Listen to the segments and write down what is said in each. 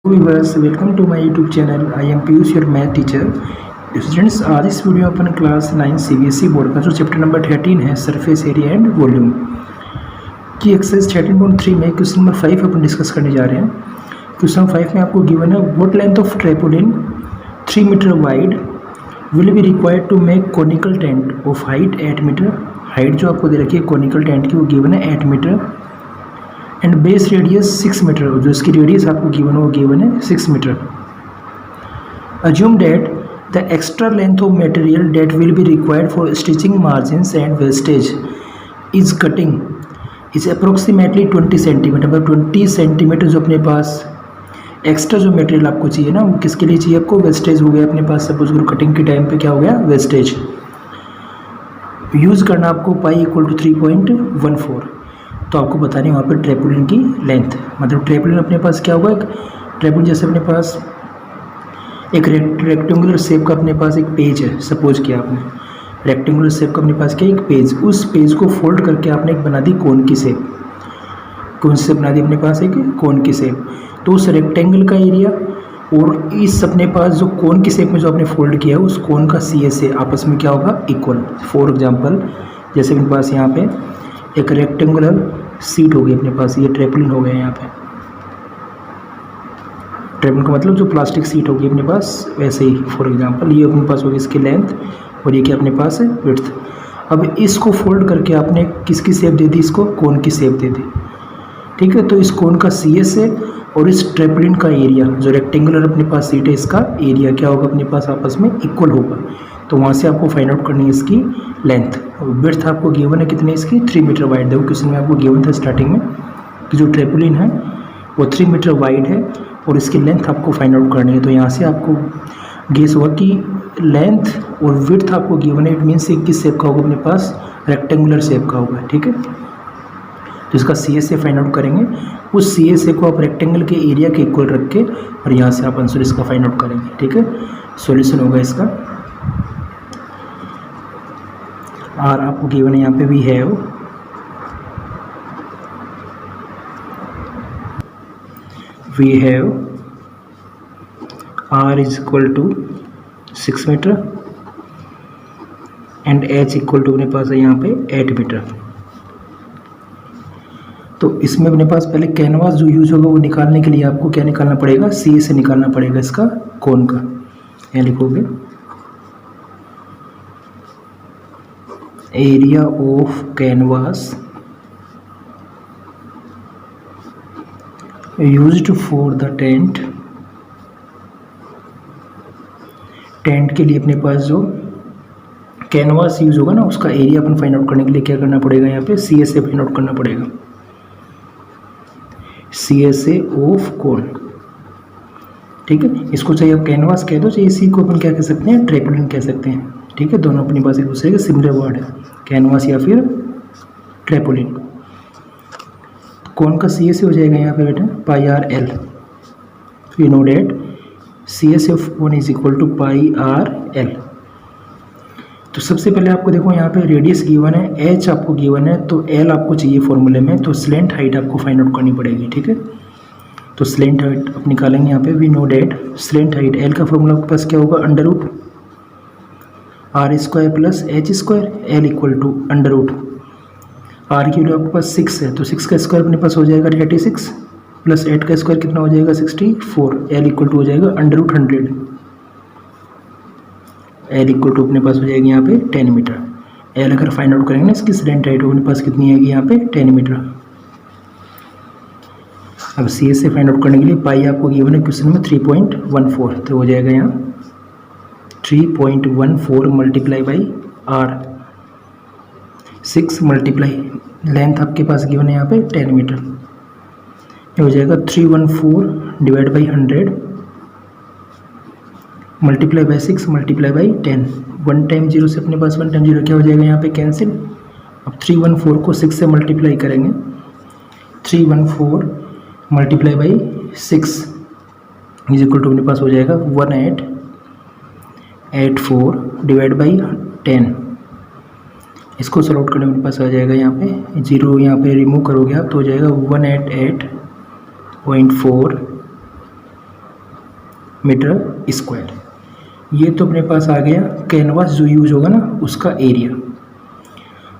Viewers welcome to my YouTube channel. I am Piyush your math teacher. Students, आज इस video में अपन class 9 CBSE board का जो chapter number 13 है सरफेस एरिया एंड वॉल्यूम की exercise 13.3 में क्वेश्चन नंबर 5 अपन discuss करने जा रहे हैं। क्वेश्चन 5 में आपको गिवन है what length of tarpaulin 3 metre wide will be required to make conical tent of height 8 metre. Height जो आपको दे रखी है कॉनिकल टेंट की वो गिवन है 8 metre and base radius 6 metre. जो इसकी रेडियस आपको गिवन है वो गिवन है 6 metre. Assume that the extra length of material that will be required for stitching margins and wastage is cutting is approximately 20 centimetre. मतलब 20 centimetre जो अपने पास extra जो मटेरियल आपको चाहिए ना वो किसके लिए चाहिए आपको? वेस्टेज हो गया अपने पास। सपोज करो कटिंग के टाइम पे क्या हो गया? वेस्टेज यूज़ करना आपको पाई इक्वल टू 3.14। तो आपको बतानी है वहाँ पर ट्रेपोलिन की लेंथ। मतलब ट्रेपोलिन अपने पास क्या होगा? एक ट्रेपोलिन जैसे अपने पास एक रेक्टेंगुलर शेप का अपने पास एक पेज है। सपोज किया आपने रेक्टेंगुलर शेप का अपने पास क्या एक पेज, उस पेज को फोल्ड करके आपने एक बना दी कोन की शेप। कौन सी शेप बना दी अपने पास? एक कोन की शेप। तो उस रेक्टेंगल का एरिया और इस अपने पास जो कोन की शेप में जो आपने फोल्ड किया है उस कोन का CSA आपस में क्या होगा? इक्वल। फॉर एग्जाम्पल जैसे अपने पास यहाँ पे एक रेक्टेंगुलर सीट होगी अपने पास, ये ट्रेपोलिन हो गया। यहाँ पे ट्रेपोलिन का मतलब जो प्लास्टिक सीट होगी अपने पास, वैसे ही फॉर एग्जांपल ये अपने पास होगी इसकी लेंथ और ये क्या अपने पास है? विड्थ। अब इसको फोल्ड करके आपने किसकी शेप दे दी? इसको कोन की शेप दे दी। ठीक है, तो इस कोन का CSA और इस ट्रेपोलिन का एरिया जो रेक्टेंगुलर अपने पास सीट है इसका एरिया क्या होगा अपने पास? आपस में इक्वल होगा। तो वहाँ से आपको फाइंड आउट करनी है इसकी लेंथ। विड्थ आपको गिवन है कितनी इसकी? 3 मीटर वाइड। देखो क्वेश्चन में आपको गिवन था स्टार्टिंग में कि जो ट्रेपोलिन है वो 3 मीटर वाइड है और इसकी लेंथ आपको फाइंड आउट करनी है। तो यहाँ से आपको गेस होगा कि लेंथ और विड्थ आपको गिवन है, इट मीन्स किस शेप का होगा अपने पास? रेक्टेंगुलर शेप का होगा। ठीक है, तो इसका CSA फाइंड आउट करेंगे। उस CSA को आप रेक्टेंगल के एरिया के इक्वल रख के और यहाँ से आप आंसर इसका फाइंड आउट करेंगे। ठीक है, सॉल्यूशन होगा इसका R आपको गिवन है यहाँ पे भी है। We have R is equal to 6 metre and H equal to अपने पास है यहाँ पे 8 मीटर। तो इसमें अपने पास पहले कैनवास जो यूज होगा वो निकालने के लिए आपको क्या निकालना पड़ेगा? CSA निकालना पड़ेगा इसका कोन का। यहाँ लिखोगे area of canvas used for the tent. Tent के लिए अपने पास जो कैनवास यूज होगा ना उसका एरिया अपन फाइंड आउट करने के लिए क्या करना पड़ेगा? यहाँ पे CSA फाइंड आउट करना पड़ेगा। CSA ऑफ कोन। ठीक है, इसको चाहे आप कैनवास कह दो, चाहे इसी को अपन क्या कह सकते हैं? ट्रेपोलिन कह सकते हैं। ठीक है, दोनों अपने पास एक दूसरे के सिमिलर वर्ड है, कैनवास या फिर ट्रेपोलिन। कोन का CSA हो जाएगा यहाँ पे बेटा pi r l. You know that CSA of cone is equal to pi r l. तो सबसे पहले आपको देखो यहाँ पे रेडियस गिवन है, H आपको गिवन है, तो L आपको चाहिए फॉर्मूले में। तो स्लेंट हाइट आपको फाइंड आउट करनी पड़ेगी। ठीक है, तो स्लेंट हाइट आप निकालेंगे यहाँ पे। We know that slant height L का फॉर्मूला आपके पास क्या होगा? Under root R² plus H²। L equal to under root R की वैल्यू आपके पास 6 है, तो 6 का स्क्वायर अपने पास हो जाएगा 36 प्लस 8 का स्क्वायर कितना हो जाएगा? 64। L इक्वल टू हो जाएगा under root 100। L equal to अपने पास हो जाएगी यहाँ पे 10 मीटर। L अगर फाइंड आउट करेंगे ना इसकी स्लेंट हाइट अपने पास कितनी आएगी यहाँ पे? 10 मीटर। अब CSA फाइंड आउट करने के लिए पाई आपको गिवन है क्वेश्चन में 3.14, तो हो जाएगा यहाँ 3.14 multiply by R। 6 multiply length आपके पास गिवन है यहाँ पे 10 मीटर। ये हो जाएगा 314 divide by 100 multiply by 6 multiply by 10। 1 time 0 से अपने पास 1 टाइम 0 क्या हो जाएगा यहाँ पे? कैंसिल। अब 314 को 6 से मल्टीप्लाई करेंगे। 314 multiply by 6 is equal to अपने पास हो जाएगा 1884 डिवाइड बाई 10। इसको सॉल्व आउट करने में पास आ जाएगा यहाँ पे 0, यहाँ पे रिमूव करोगे आप तो हो जाएगा 188.4 मीटर स्क्वायर। ये तो अपने पास आ गया कैनवास जो यूज होगा ना उसका एरिया।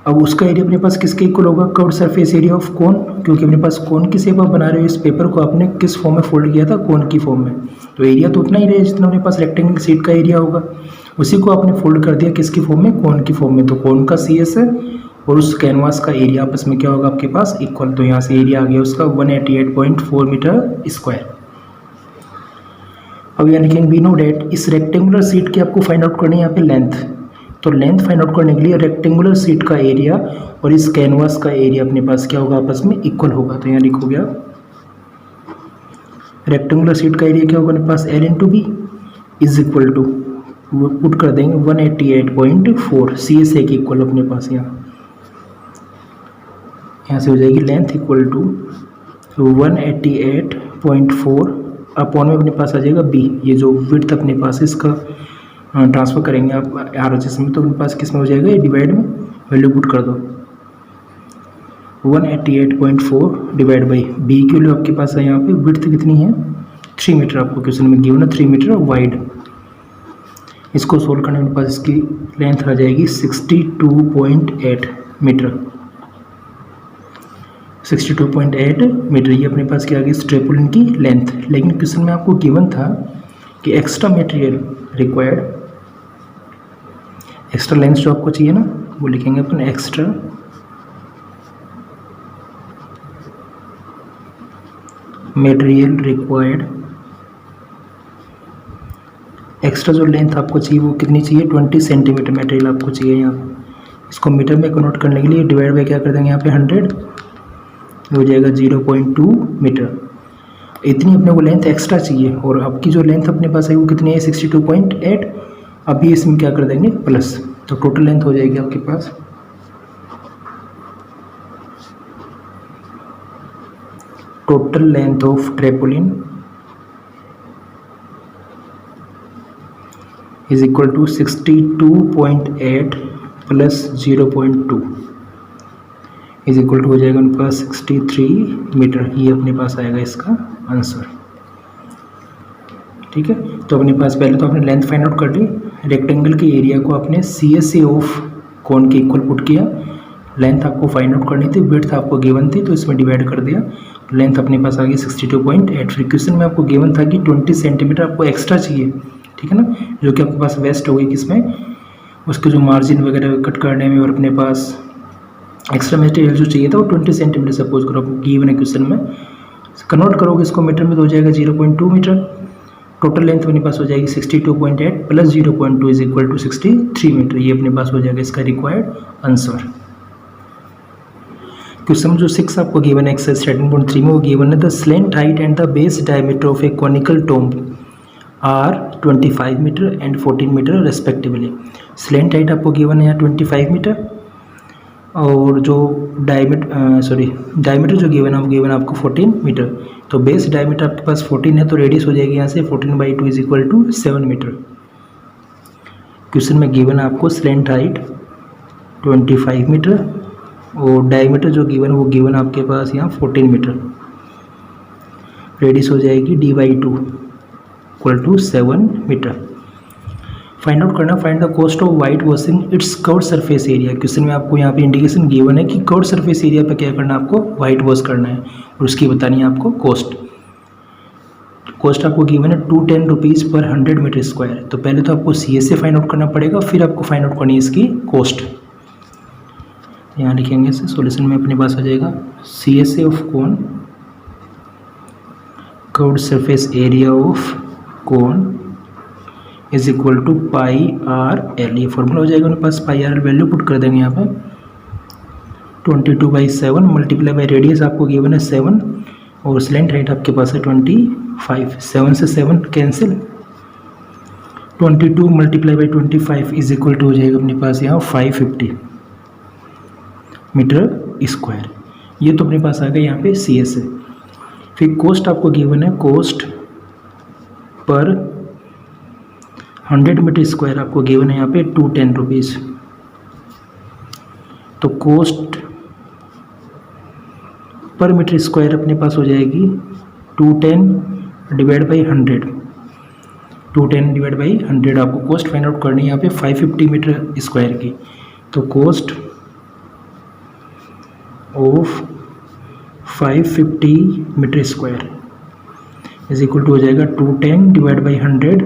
अब उसका एरिया अपने पास किसके इक्वल होगा, कर्व्ड सरफेस एरिया ऑफ कोन, क्योंकि अपने पास कोन की शेप आप बना रहे हो, इस पेपर को आपने किस फॉर्म में फोल्ड किया था, कोन की फॉर्म में, तो एरिया तो उतना ही रहेगा जितना अपने पास रेक्टेंगल शीट का एरिया होगा, उसी को आपने फोल्ड कर दिया किसकी फॉर्म में, कोन की फॉर्म में। तो कोन का CS है और उस कैनवास का एरिया आपस में क्या होगा आपके पास इक्वल, तो यहाँ से एरिया आ गया उसका 188.4 मीटर स्क्वायर। अब यानी कि वी नो डेट इस रेक्टेंगुलर शीट की आपको फाइंड आउट करनी है यहाँ पे लेंथ, तो लेंथ फाइंड आउट करने के लिए रेक्टेंगुलर शीट का एरिया और इस कैनवास का एरिया अपने पास क्या होगा आपस में इक्वल होगा। तो यहाँ लिखोगे आप रेक्टेंगुलर शीट का एरिया क्या होगा अपने पास L into B is equal to put कर देंगे 188.4 CSA के इक्वल अपने पास यहाँ से हो जाएगी लेंथ इक्वल टू 188.4 अपॉन में अपने पास आ जाएगा B, ये जो विड्थ अपने पास इसका ट्रांसफर करेंगे आप RHS में, तो अपने पास किस में हो जाएगा ये डिवाइड में वैल्यू पुट कर दो 188.4 डिवाइड बाई B की वैल्यू आपके पास है यहाँ पे विड्थ कितनी है 3 मीटर, आपको क्वेश्चन में गिवन है 3 मीटर वाइड। इसको सोल्व करने के पास इसकी लेंथ आ जाएगी 62.8 मीटर, 62.8 मीटर ये अपने पास क्या आ गई स्ट्रेपोलिन की लेंथ। लेकिन क्वेश्चन में आपको गिवन था कि extra material required, extra length जो आपको चाहिए ना वो लिखेंगे अपन एक्स्ट्रा मटेरियल रिक्वायर्ड। एक्स्ट्रा जो लेंथ आपको चाहिए वो कितनी चाहिए 20 सेंटीमीटर मटेरियल आपको चाहिए यहाँ। इसको मीटर में कन्वर्ट करने के लिए डिवाइड बाई क्या कर देंगे यहाँ पे 100 हो जाएगा 0.2 मीटर। इतनी अपने को लेंथ एक्स्ट्रा चाहिए और आपकी जो लेंथ अपने पास है वो कितनी है 62.8। अभी इसमें क्या कर देंगे प्लस, तो टोटल लेंथ हो जाएगी आपके पास total length of tarpaulin is equal to 62.8 plus 0.2 is equal to हो जाएगा अपने पास 63 मीटर। ये अपने पास आएगा इसका आंसर। ठीक है, तो अपने पास पहले तो आपने लेंथ फाइंड आउट कर ली, रेक्टेंगल के एरिया को आपने CSA ऑफ कोन के इक्वल पुट किया, लेंथ आपको फाइंड आउट करनी थी, विड्थ आपको गिवन थी तो इसमें डिवाइड कर दिया, लेंथ अपने पास आ गई 62.8। फिर क्वेश्चन में आपको गिवन था कि 20 सेंटीमीटर आपको एक्स्ट्रा चाहिए, ठीक है ना, जो कि आपके पास वेस्ट हो गई किसमें, उसके जो मार्जिन वगैरह कट करने में, और अपने पास एक्स्ट्रा मटेरियल जो चाहिए था वो 20 सेंटीमीटर सपोज करो आपको गिवन है क्वेश्चन में, कन्वर्ट करोगे इसको मीटर में तो हो जाएगा 0.2 मीटर। टोटल लेंथ अपने पास हो जाएगी 62.8 plus 0.2 is equal to 63 metre. ये अपने पास हो जाएगा इसका रिक्वायर्ड आंसर। क्वेश्चन जो 6 आपको गिवन है एक्सरसाइज 13.3 में वो गिवन है the slant height and the base diameter of a conical tomb are 25 metre and 14 metre respectively. Slant height आपको गिवन है यहाँ 25 मीटर और जो डायमीटर जो गिवन है वो गिवन आपको 14 मीटर। तो बेस डायमीटर आपके पास 14 है तो रेडियस हो जाएगी यहाँ से 14/2 is equal to 7 metre. Question में गिवन है आपको स्लेंट हाइट 25 मीटर और डायमीटर जो गिवन है वो गिवन आपके पास यहाँ 14 मीटर, रेडियस हो जाएगी d/2 equal to 7 metre. Find out करना, find the cost of white washing its curved surface area. Question में आपको यहाँ पे इंडिकेशन गिवन है कि कर्व्ड सरफेस एरिया पे क्या करना है आपको वाइट वॉश करना है और उसकी बतानी है आपको कॉस्ट। कॉस्ट आपको गिवन है 210 रुपीज़ पर 100 मीटर स्क्वायर। तो पहले तो आपको CSA फाइंड आउट करना पड़ेगा, फिर आपको फाइंड आउट करनी है इसकी कॉस्ट। यहाँ लिखेंगे इसे, सॉल्यूशन में अपने पास आ जाएगा CSA of cone, curved surface area of cone is equal to πRL। ये फॉर्मूला हो जाएगा मेरे पास, πRL वैल्यू पुट कर देंगे यहाँ पे 22/7 मल्टीप्लाई बाई रेडियस आपको गिवन है 7 और स्लेंट हाइट आपके पास है 25। 7 से 7 cancel, 22 multiply by 25 is equal to हो जाएगा अपने पास यहाँ 550 मीटर स्क्वायर। ये तो अपने पास आ गया यहाँ पे CSA। फिर कॉस्ट आपको गिवन है, कॉस्ट पर 100 मीटर स्क्वायर आपको गिवन है यहाँ पे 210 रुपीज़। तो कॉस्ट पर मीटर स्क्वायर अपने पास हो जाएगी 210 डिवाइड बाई 100 210 डिवाइड बाई 100 आपको कॉस्ट फाइंड आउट करनी है यहाँ पे 550 मीटर स्क्वायर की। तो cost of 550 metre square is equal to हो जाएगा 210 divide by 100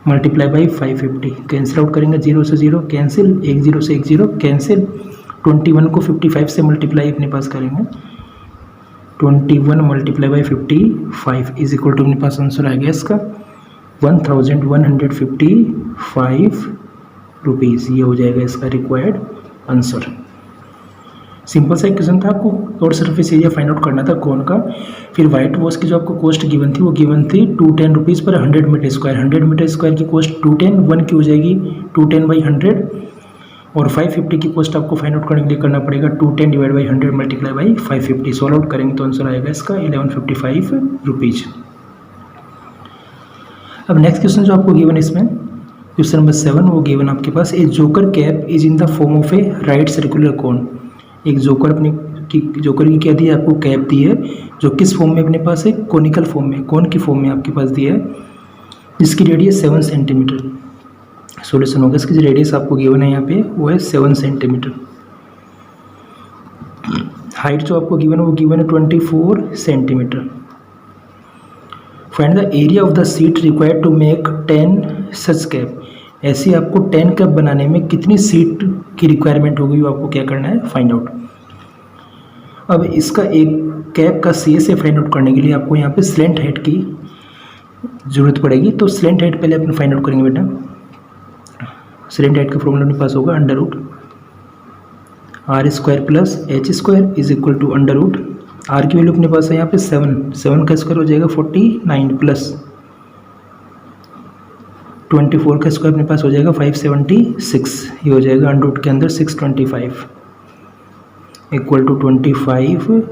multiply by 550। Cancel out करेंगे, 0 से 0 कैंसिल, 1 0 से 1 0 कैंसिल, 21 को 55 से मल्टीप्लाई अपने पास करेंगे, 21 multiply by 55 is equal to अपने पास आंसर आ गया इसका 1155 रुपीज़। ये हो जाएगा इसका रिक्वायर्ड आंसर। सिंपल सा क्वेश्चन था, आपको और सरफेस एरिया फाइंड आउट करना था कौन का। फिर वाइट वॉश की जो आपको कॉस्ट गिवन थी वो गिवन थी 210 रुपीज़ पर 100 मीटर स्क्वायर। 100 मीटर स्क्वायर की कॉस्ट 210, 1 की हो जाएगी 210 बाई 100 और 550 की कॉस्ट आपको फाइंड आउट करने के लिए करना पड़ेगा 210 divide by 100 multiply by 550। Solve out करेंगे तो आंसर आएगा इसका 1155 रुपीज़। अब नेक्स्ट क्वेश्चन जो आपको गिवन इसमें क्वेश्चन नंबर 7 वो गिवन आपके पास a joker cap is in the form of a right circular cone. एक जोकर जोकर की क्या दी है आपको, कैप दी है जो किस फॉर्म में अपने पास है, कोनिकल फॉर्म में, कोन की फॉर्म में आपके पास दी है जिसकी रेडियस 7 सेंटीमीटर। सॉल्यूशन होगा इसकी जो रेडियस आपको गिवन है यहाँ पे वो है 7 सेंटीमीटर। हाइट जो आपको गिवन है वो गिवन है 24 centimetre. Find the area of the sheet required to make 10 such cap. ऐसी आपको 10 कैप बनाने में कितनी सीट की रिक्वायरमेंट होगी वो आपको क्या करना है, फाइंड आउट। अब इसका एक कैप का CSA फाइंड आउट करने के लिए आपको यहाँ पे स्लेंट हाइट की ज़रूरत पड़ेगी। तो स्लेंट हाइट पहले अपन फाइंड आउट करेंगे बेटा। स्लेंट हाइट का फॉर्मूला अपने पास होगा under root r² plus h² is equal to under root r की वैल्यू अपने पास है यहाँ पे 7 का स्क्वायर हो जाएगा 49 प्लस 24 का स्क्वायर अपने पास हो जाएगा 576। ये हो जाएगा अंडर रूट के अंदर 625 इक्वल टू 25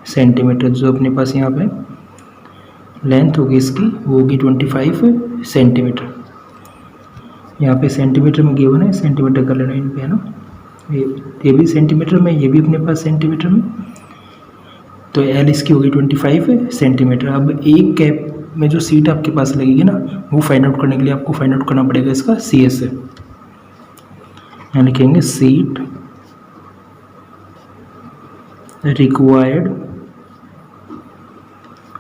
सेंटीमीटर। जो अपने पास यहाँ पे लेंथ होगी इसकी वो होगी 25 सेंटीमीटर। यहाँ पे सेंटीमीटर में गिवन है, सेंटीमीटर कर लेना इन पे है ना, ये भी सेंटीमीटर में, ये भी अपने पास सेंटीमीटर में। तो एल इसकी होगी 25 सेंटीमीटर। अब एक कैप में जो सीट आपके पास लगेगी ना वो फाइंड आउट करने के लिए आपको फाइंड आउट करना पड़ेगा इसका CSA। यहाँ लिखेंगे sheet required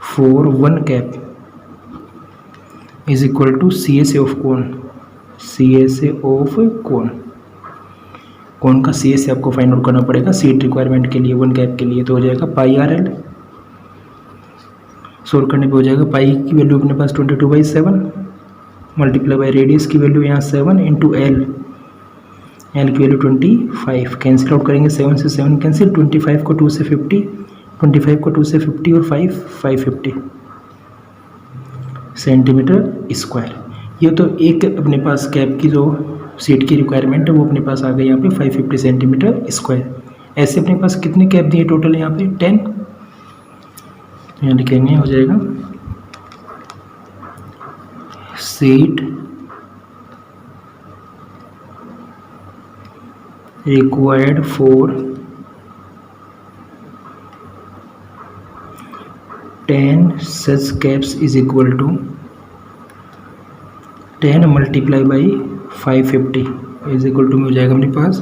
for 1 cap is equal to CSA of cone. CSA of cone, cone का CSA आपको फाइंड आउट करना पड़ेगा सीट रिक्वायरमेंट के लिए 1 कैप के लिए। तो हो जाएगा πRL। सोल्व करने पे हो जाएगा पाई की वैल्यू अपने पास 22/7 मल्टीप्लाई बाई रेडियस की वैल्यू यहाँ 7 इंटू एल की वैल्यू 25। कैंसिल आउट करेंगे, 7 से 7 कैंसिल, 25 को 2 से 50, 25 को 2 से 50 और 550 सेंटीमीटर स्क्वायर। ये तो एक अपने पास कैप की जो सीट की रिक्वायरमेंट है वो अपने पास आ गई यहाँ पे 550 सेंटीमीटर स्क्वायर। ऐसे अपने पास कितने कैप दिए टोटल यहाँ पे 10। यहाँ लिखेंगे हो जाएगा sheet required for 10 such caps is equal to 10 multiply by 550 is equal to में हो जाएगा अपने पास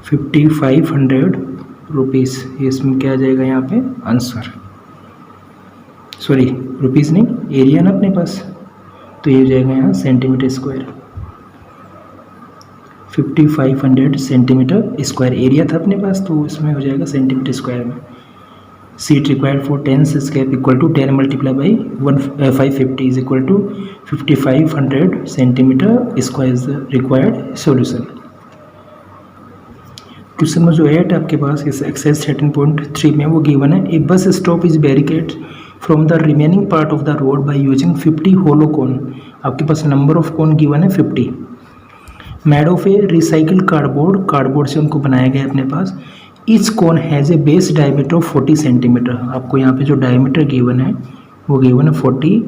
5500 रुपीज़। इसमें क्या आ जाएगा यहाँ पे आंसर, सॉरी रुपीज़ नहीं, एरिया ना अपने पास, तो ये हो जाएगा यहाँ centimetre square. 5500 centimetre square area था अपने पास, तो इसमें हो जाएगा सेंटीमीटर स्क्वायर में। Sheet required for 10 such cap equal to 10 multiply by 550 is equal to 5500 centimetre square is the required solution. Question में जो 8 आपके पास इस एक्सरसाइज 13.3 में वो गिवन है a bus stop is barricade from the remaining part of the road by using 50 hollow cone. आपके पास number of cone given है 50 made of a recycle cardboard से उनको बनाया गया अपने पास। Each cone has a base diameter of 40 centimetre. आपको यहाँ पे जो डायमीटर गिवन है वो गिवन है 40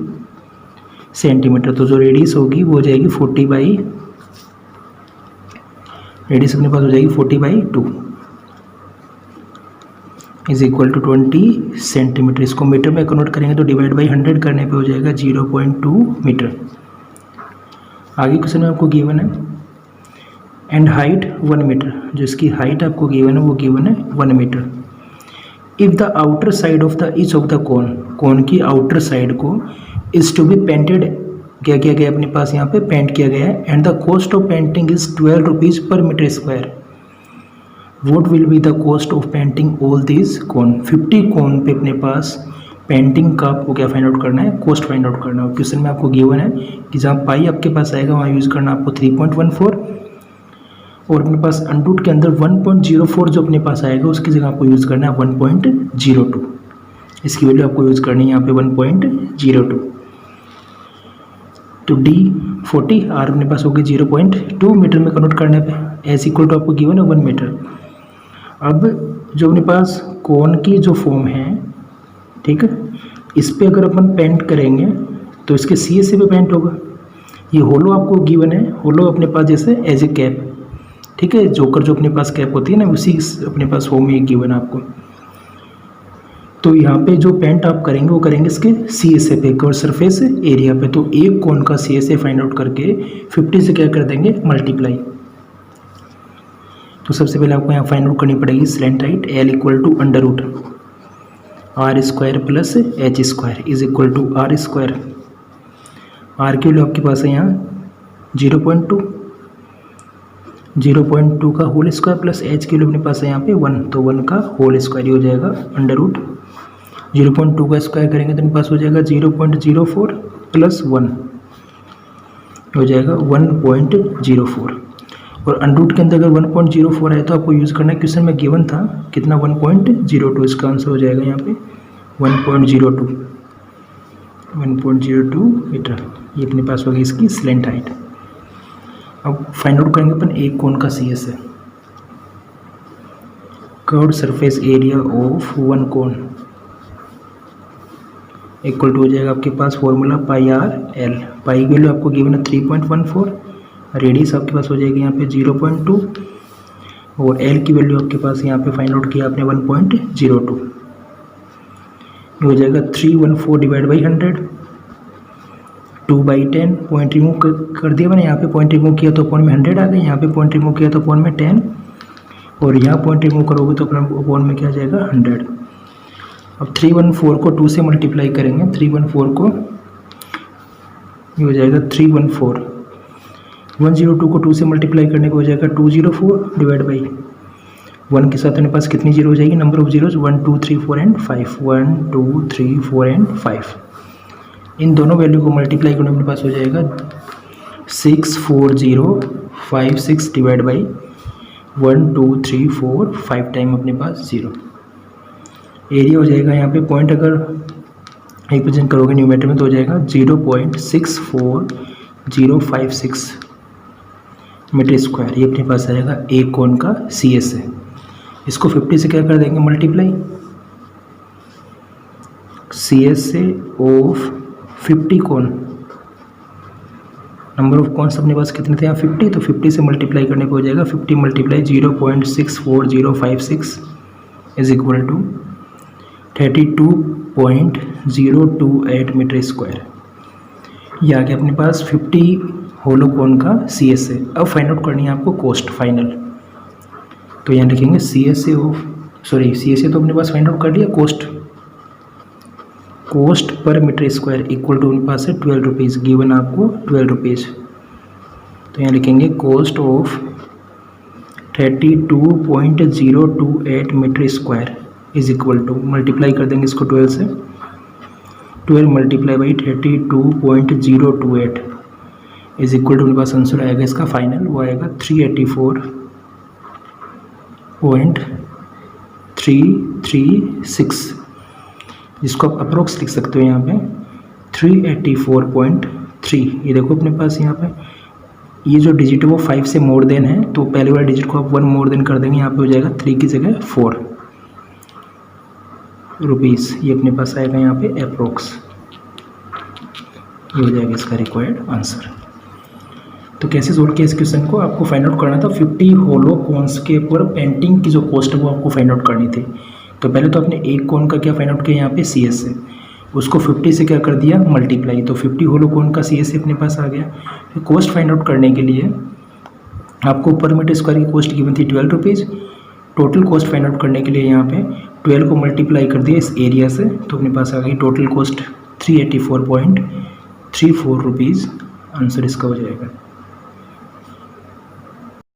सेंटीमीटर। तो जो रेडियस होगी वो हो जाएगी 40 बाई, रेडियस अपने पास हो जाएगी 40/2। Is equal to 20 centimetre. इसको मीटर में कन्वर्ट करेंगे तो डिवाइड बाई 100 करने पे हो जाएगा 0.2 मीटर। आगे क्वेश्चन में आपको गिवन है एंड हाइट 1 मीटर, जो इसकी हाइट आपको गिवन है वो गिवन है 1 metre. If the outer side of the each of the cone की आउटर साइड को इज टू बी पेंटेड, क्या किया गया अपने पास यहाँ पे पेंट किया गया है, and the cost of painting is 12 rupees per metre square, what will be the cost of painting all this cone. 50 cone पे अपने पास पेंटिंग का आपको क्या फाइंड आउट करना है, कॉस्ट फाइंड आउट करना है। क्वेश्चन में आपको गिवन है कि जहाँ पाई आपके पास आएगा वहाँ यूज़ करना आपको 3.14, और अपने पास अंडरूट के अंदर 1.04 जो अपने पास आएगा उसकी जगह आपको यूज़ करना है 1.02। इसकी वैल्यू आपको यूज़ करनी है यहाँ पे 1.02। तो D40 R अपने पास होगी 0.2 मीटर में कन्वर्ट करने पे एज इक्वल टू आपको गिवन है 1 मीटर। अब जो अपने पास कोन की जो फॉर्म है, ठीक है, इस पे अगर अपन पेंट करेंगे तो इसके CSA पे पेंट होगा। ये होलो आपको गिवन है, होलो अपने पास जैसे एज ए कैप, ठीक है, जोकर जो अपने पास कैप होती है ना उसी अपने पास फॉर्म में गिवन है आपको। तो यहाँ पे जो पेंट आप करेंगे वो करेंगे इसके CSA पे, कवर सरफेस एरिया पे। तो एक कोन का CSA फाइंड आउट करके 50 से क्या कर देंगे मल्टीप्लाई। तो सबसे पहले आपको यहाँ फाइंड आउट करनी पड़ेगी slant height L equal to under root R square plus H square is equal to R square. R की वैल्यू आपके पास है यहाँ 0.2 का होल स्क्वायर प्लस H की वैल्यू अपने पास है यहाँ पे 1, तो 1 का होल स्क्वायर हो जाएगा अंडर रूट 0.2 का स्क्वायर करेंगे तो अपने पास हो जाएगा 0.04 प्लस 1 हो जाएगा 1.04। और अंडरूट के अंदर अगर 1.04 है तो आपको यूज़ करना है, क्वेश्चन में गिवन था कितना 1.02, इसका आंसर हो जाएगा यहाँ पे 1.02 मीटर। ये अपने पास होगी इसकी स्लैंट हाइट। अब फाइंड आउट करेंगे अपन एक कोन का CSA, curved surface area of one cone equal to हो जाएगा आपके पास formula pi R L। Pi की वैल्यू आपको गिवन है 3.14, रेडियस आपके पास हो जाएगी यहाँ पे 0.2, और L की वैल्यू आपके पास यहाँ पे फाइंड आउट किया आपने 1.02। ये हो जाएगा 314 डिवाइड बाई 100, 2/10। पॉइंट रिमूव कर दिया मैंने, यहाँ पे पॉइंट रिमूव किया तो अपॉन में 100 आ गए, यहाँ पे पॉइंट रिमूव किया तो अपॉन में 10, और यहाँ पॉइंट रिमूव करोगे तो अपॉन में क्या आ जाएगा 100। अब 314 को 2 से मल्टीप्लाई करेंगे, 314 को ये हो जाएगा 314, 102 को 2 से मल्टीप्लाई करने को हो जाएगा 204 डिवाइड बाई 1 के साथ अपने पास कितनी जीरो हो जाएगी, number of zeros 1 2 3 4 and 5, 1 2 3 4 and 5। इन दोनों वैल्यू को मल्टीप्लाई करने अपने पास हो जाएगा 64056 डिवाइड बाई 1 2 3 4 5 टाइम अपने पास 0। एरिया हो जाएगा यहाँ पे पॉइंट अगर रिप्रेजेंट करोगे न्यूमेटर में तो हो जाएगा 0.64056 मीटर स्क्वायर। ये अपने पास आएगा एक कोन का CSA। इसको 50 से क्या कर देंगे multiply, CSA of 50 cone, number of cons अपने पास कितने थे यहाँ 50, तो 50 से मल्टीप्लाई करने को हो जाएगा 50 multiply 0.64056 is equal to 32.028 metre square. ये आ गया अपने पास 50 होलो कोन का CSA। अब फाइंड आउट करनी है आपको कॉस्ट फाइनल, तो यहाँ लिखेंगे CSA तो अपने पास फाइंड आउट कर लिया, cost per metre square equal to अपने पास है 12 रुपीज़, गिवन आपको 12 रुपीज़। तो यहाँ लिखेंगे cost of 32.028 metre square is equal to, multiply कर देंगे इसको 12 से, 12 multiply by 32.028 is equal to, मेरे पास आंसर आएगा इसका फाइनल, वो आएगा 384.336, जिसको आप अप्रोक्स लिख सकते हो यहाँ पे 384.3। ये देखो अपने पास यहाँ पे ये जो डिजिट है वो 5 से मोर देन है, तो पहले वाले डिजिट को आप 1 मोर देन कर देंगे, यहाँ पे हो जाएगा 3 की जगह 4 रुपीज़। ये अपने पास आएगा यहाँ पे अप्रोक्स, ये हो जाएगा इसका रिक्वायर्ड आंसर। तो कैसे सोल्व किया इस क्वेश्चन को, आपको फाइंड आउट करना था 50 होलो कोन्स के ऊपर पेंटिंग की जो कॉस्ट है वो आपको फाइंड आउट करनी थी। तो पहले तो आपने एक कोण का क्या फाइंड आउट किया यहाँ पे सी एस से, उसको 50 से क्या कर दिया मल्टीप्लाई, तो 50 होलो कोण का सी एस से अपने पास आ गया। तो कॉस्ट फाइंड आउट करने के लिए आपको पर मीटर स्क्वायर की कॉस्ट गिवन थी 12 rupees, total cost find out करने के लिए यहाँ पे 12 को मल्टीप्लाई कर दिया इस एरिया से, तो अपने पास आ गई टोटल कॉस्ट 384.34 रुपीज़। आंसर इसका हो जाएगा।